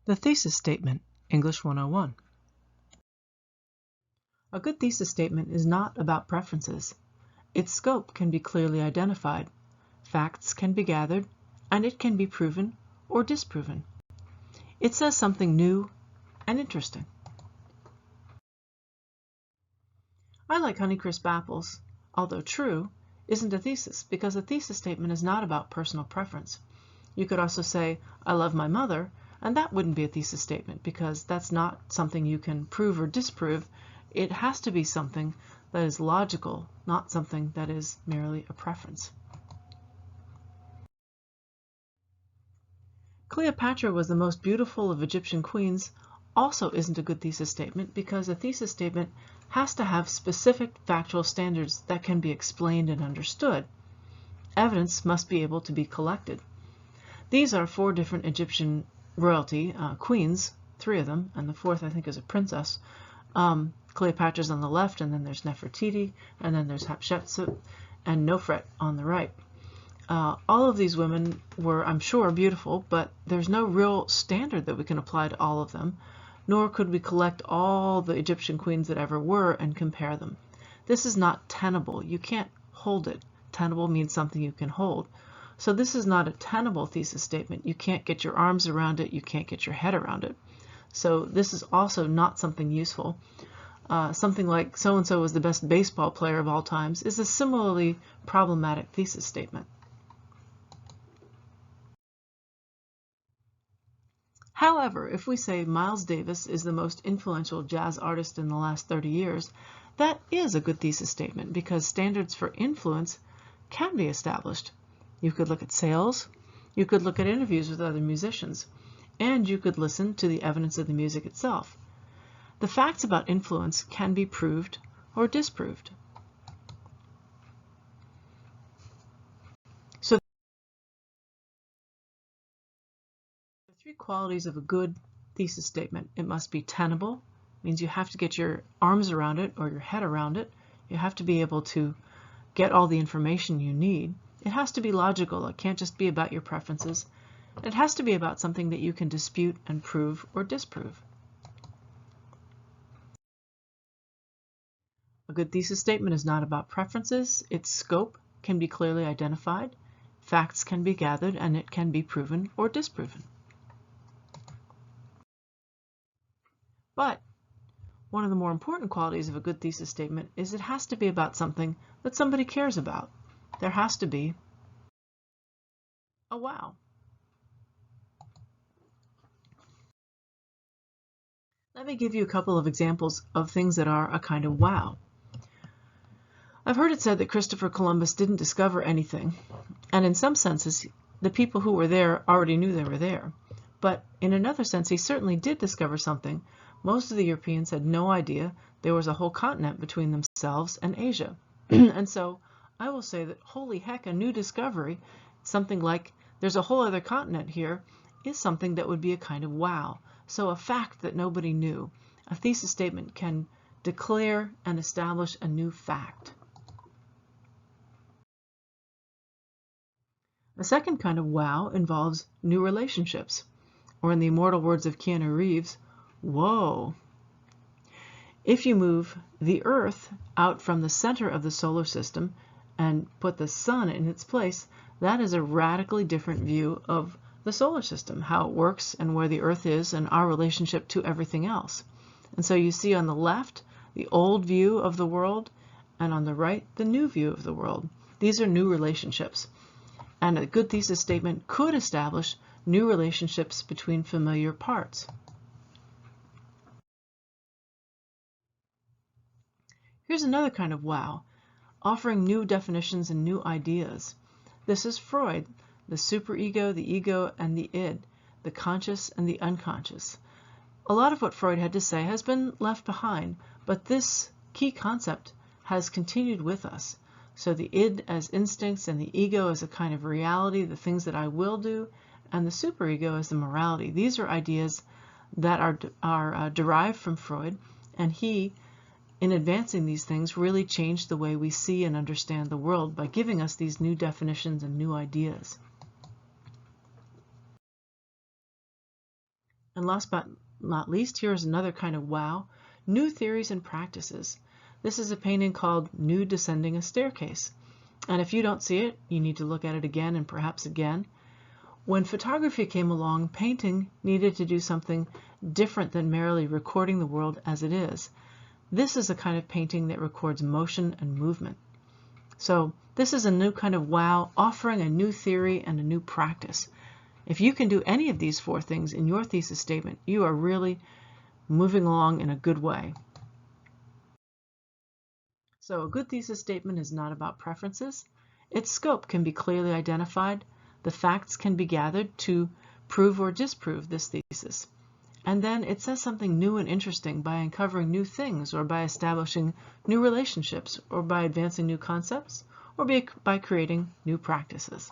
The thesis statement, English 101. A good thesis statement is not about preferences. Its scope can be clearly identified, facts can be gathered, and it can be proven or disproven. It says something new and interesting. I like Honeycrisp apples, although true, isn't a thesis because a thesis statement is not about personal preference. You could also say, I love my mother, and that wouldn't be a thesis statement because that's not something you can prove or disprove. It has to be something that is logical, not something that is merely a preference. Cleopatra was the most beautiful of Egyptian queens also isn't a good thesis statement because a thesis statement has to have specific factual standards that can be explained and understood. Evidence must be able to be collected. These are 4 different Egyptian royalty, queens, 3 of them, and the 4th I think is a princess. Cleopatra's on the left, and then there's Nefertiti, and then there's Hatshepsut, and Nofret on the right. All of these women were, I'm sure, beautiful, but there's no real standard that we can apply to all of them, nor could we collect all the Egyptian queens that ever were and compare them. This is not tenable. You can't hold it. Tenable means something you can hold. So this is not a tenable thesis statement. You can't get your arms around it. You can't get your head around it. So this is also not something useful. Something like so-and-so was the best baseball player of all times is a similarly problematic thesis statement. However, if we say Miles Davis is the most influential jazz artist in the last 30 years, that is a good thesis statement because standards for influence can be established. You could look at sales, you could look at interviews with other musicians, and you could listen to the evidence of the music itself. The facts about influence can be proved or disproved. So there are 3 qualities of a good thesis statement. It must be tenable, means you have to get your arms around it or your head around it. You have to be able to get all the information you need. It has to be logical. It can't just be about your preferences. It has to be about something that you can dispute and prove or disprove. A good thesis statement is not about preferences. Its scope can be clearly identified, facts can be gathered, and it can be proven or disproven. But one of the more important qualities of a good thesis statement is it has to be about something that somebody cares about. There has to be a wow. Let me give you a couple of examples of things that are a kind of wow. I've heard it said that Christopher Columbus didn't discover anything, and in some senses, the people who were there already knew they were there. But in another sense, he certainly did discover something. Most of the Europeans had no idea there was a whole continent between themselves and Asia. And so I will say that, holy heck, a new discovery, something like there's a whole other continent here, is something that would be a kind of wow. So a fact that nobody knew. A thesis statement can declare and establish a new fact. A second kind of wow involves new relationships, or in the immortal words of Keanu Reeves, whoa. If you move the Earth out from the center of the solar system and put the sun in its place, that is a radically different view of the solar system, how it works and where the Earth is and our relationship to everything else. And so you see on the left the old view of the world, and on the right the new view of the world. These are new relationships. And a good thesis statement could establish new relationships between familiar parts. Here's another kind of wow, offering new definitions and new ideas. This is Freud, the superego, the ego, and the id, the conscious and the unconscious. A lot of what Freud had to say has been left behind, but this key concept has continued with us. So the id as instincts and the ego as a kind of reality, the things that I will do, and the superego as the morality. These are ideas that are derived from Freud, and he, in advancing these things, really changed the way we see and understand the world by giving us these new definitions and new ideas. And last but not least, here is another kind of wow, new theories and practices. This is a painting called Nude Descending a Staircase. And if you don't see it, you need to look at it again and perhaps again. When photography came along, painting needed to do something different than merely recording the world as it is. This is a kind of painting that records motion and movement. So this is a new kind of wow, offering a new theory and a new practice. If you can do any of these 4 things in your thesis statement, you are really moving along in a good way. So a good thesis statement is not about preferences. Its scope can be clearly identified. The facts can be gathered to prove or disprove this thesis. And then it says something new and interesting by uncovering new things, or by establishing new relationships, or by advancing new concepts, or by creating new practices.